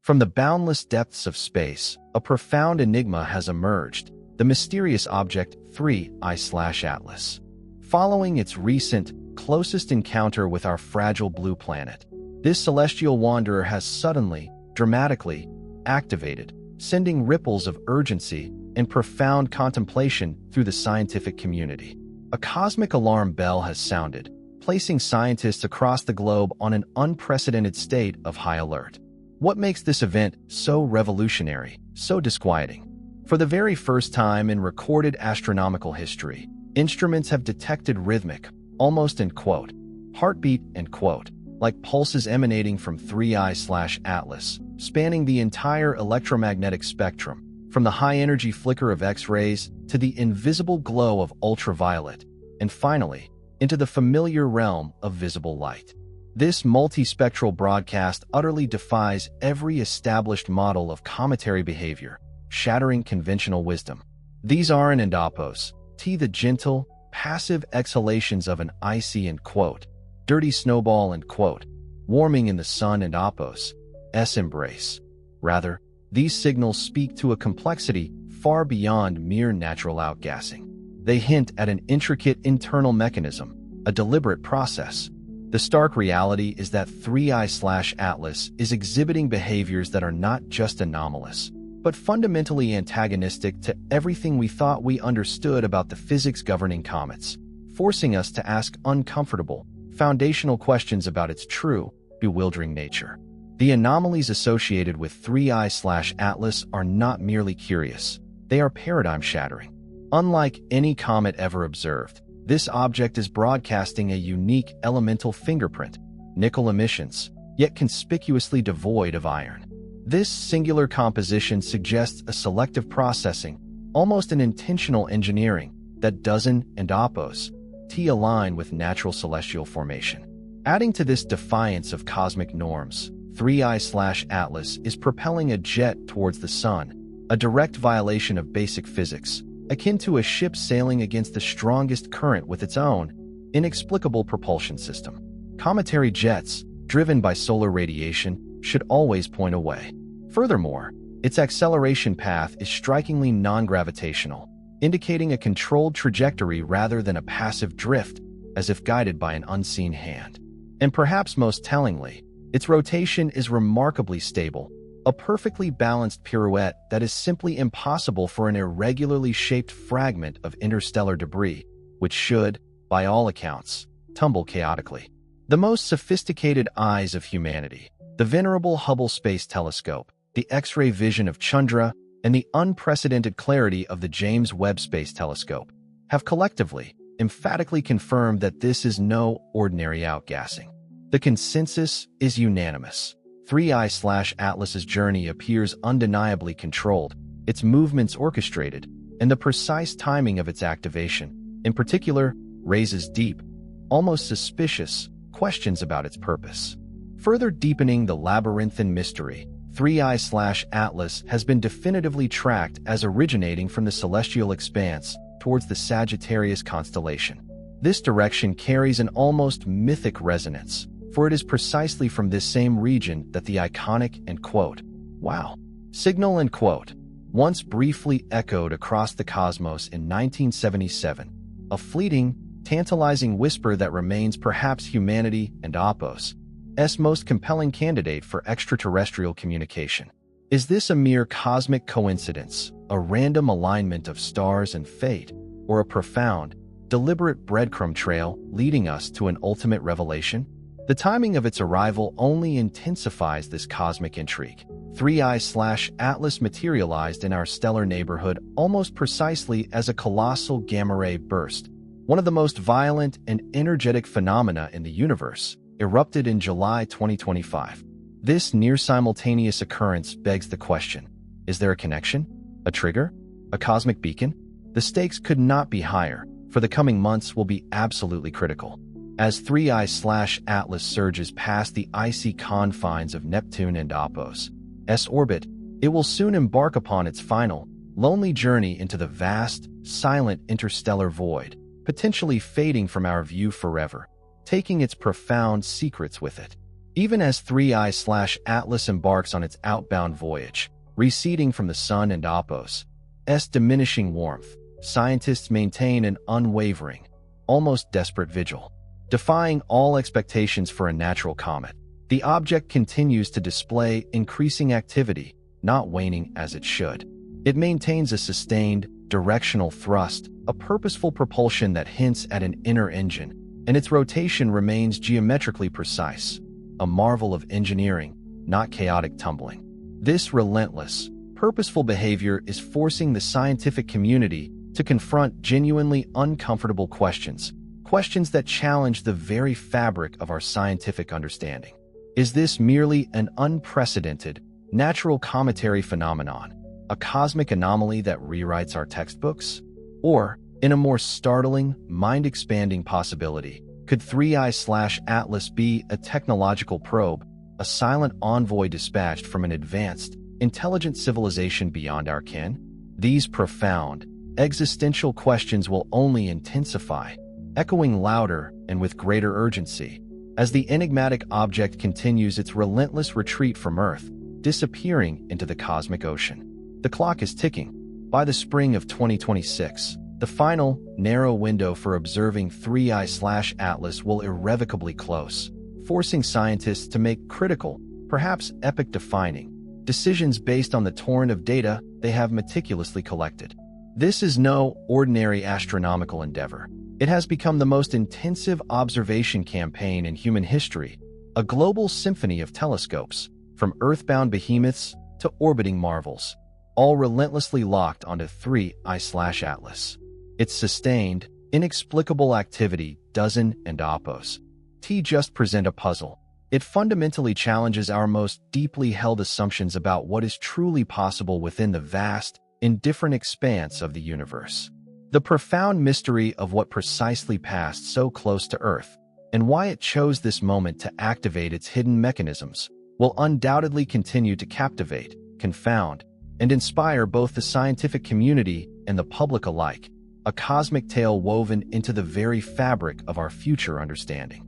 From the boundless depths of space, a profound enigma has emerged, the mysterious object 3I/Atlas. Following its recent, closest encounter with our fragile blue planet, this celestial wanderer has suddenly, dramatically, activated, sending ripples of urgency and profound contemplation through the scientific community. A cosmic alarm bell has sounded, placing scientists across the globe on an unprecedented state of high alert. What makes this event so revolutionary, so disquieting? For the very first time in recorded astronomical history, instruments have detected rhythmic, almost in quote, heartbeat end quote, like pulses emanating from 3I/Atlas, spanning the entire electromagnetic spectrum, from the high-energy flicker of X-rays to the invisible glow of ultraviolet, and finally, into the familiar realm of visible light. This multispectral broadcast utterly defies every established model of cometary behavior, shattering conventional wisdom. These aren't endopos, the gentle, passive exhalations of an icy and quote, dirty snowball and quote, warming in the sun and opos, embrace. Rather, these signals speak to a complexity far beyond mere natural outgassing. They hint at an intricate internal mechanism, a deliberate process. The stark reality is that 3I/Atlas is exhibiting behaviors that are not just anomalous, but fundamentally antagonistic to everything we thought we understood about the physics governing comets, forcing us to ask uncomfortable, foundational questions about its true, bewildering nature. The anomalies associated with 3I/Atlas are not merely curious, they are paradigm-shattering. Unlike any comet ever observed, this object is broadcasting a unique elemental fingerprint, nickel emissions, yet conspicuously devoid of iron. This singular composition suggests a selective processing, almost an intentional engineering, that doesn't endopos align with natural celestial formation. Adding to this defiance of cosmic norms, 3I/Atlas is propelling a jet towards the sun, a direct violation of basic physics, akin to a ship sailing against the strongest current with its own, inexplicable propulsion system. Cometary jets, driven by solar radiation, should always point away. Furthermore, its acceleration path is strikingly non-gravitational, indicating a controlled trajectory rather than a passive drift, as if guided by an unseen hand. And perhaps most tellingly, its rotation is remarkably stable, a perfectly balanced pirouette that is simply impossible for an irregularly shaped fragment of interstellar debris, which should, by all accounts, tumble chaotically. The most sophisticated eyes of humanity, the venerable Hubble Space Telescope, the X-ray vision of Chandra, and the unprecedented clarity of the James Webb Space Telescope, have collectively, emphatically confirmed that this is no ordinary outgassing. The consensus is unanimous. 3I/Atlas's journey appears undeniably controlled, its movements orchestrated, and the precise timing of its activation, in particular, raises deep, almost suspicious, questions about its purpose. Further deepening the labyrinthine mystery, 3I/Atlas has been definitively tracked as originating from the celestial expanse towards the Sagittarius constellation. This direction carries an almost mythic resonance, for it is precisely from this same region that the iconic and quote, wow, signal and quote, once briefly echoed across the cosmos in 1977, a fleeting, tantalizing whisper that remains perhaps humanity and opos' most compelling candidate for extraterrestrial communication. Is this a mere cosmic coincidence, a random alignment of stars and fate, or a profound, deliberate breadcrumb trail leading us to an ultimate revelation? The timing of its arrival only intensifies this cosmic intrigue. 3I/Atlas materialized in our stellar neighborhood almost precisely as a colossal gamma-ray burst, one of the most violent and energetic phenomena in the universe, erupted in July 2025. This near-simultaneous occurrence begs the question, is there a connection? A trigger? A cosmic beacon? The stakes could not be higher, for the coming months will be absolutely critical. As 3I/Atlas surges past the icy confines of Neptune and Opos' orbit, it will soon embark upon its final, lonely journey into the vast, silent interstellar void, potentially fading from our view forever, taking its profound secrets with it. Even as 3I/Atlas embarks on its outbound voyage, receding from the Sun and Opos' diminishing warmth, scientists maintain an unwavering, almost desperate vigil. Defying all expectations for a natural comet, the object continues to display increasing activity, not waning as it should. It maintains a sustained, directional thrust, a purposeful propulsion that hints at an inner engine, and its rotation remains geometrically precise, a marvel of engineering, not chaotic tumbling. This relentless, purposeful behavior is forcing the scientific community to confront genuinely uncomfortable questions that challenge the very fabric of our scientific understanding. Is this merely an unprecedented, natural cometary phenomenon, a cosmic anomaly that rewrites our textbooks? Or, in a more startling, mind-expanding possibility, could 3I/Atlas be a technological probe, a silent envoy dispatched from an advanced, intelligent civilization beyond our ken? These profound, existential questions will only intensify, echoing louder and with greater urgency, as the enigmatic object continues its relentless retreat from Earth, disappearing into the cosmic ocean. The clock is ticking. By the spring of 2026, the final, narrow window for observing 3I/Atlas will irrevocably close, forcing scientists to make critical, perhaps epoch-defining, decisions based on the torrent of data they have meticulously collected. This is no ordinary astronomical endeavor. It has become the most intensive observation campaign in human history, a global symphony of telescopes, from earthbound behemoths to orbiting marvels, all relentlessly locked onto 3I/Atlas. Its sustained, inexplicable activity doesn't and Opos' just present a puzzle. It fundamentally challenges our most deeply held assumptions about what is truly possible within the vast, indifferent expanse of the universe. The profound mystery of what precisely passed so close to Earth, and why it chose this moment to activate its hidden mechanisms, will undoubtedly continue to captivate, confound, and inspire both the scientific community and the public alike, a cosmic tale woven into the very fabric of our future understanding.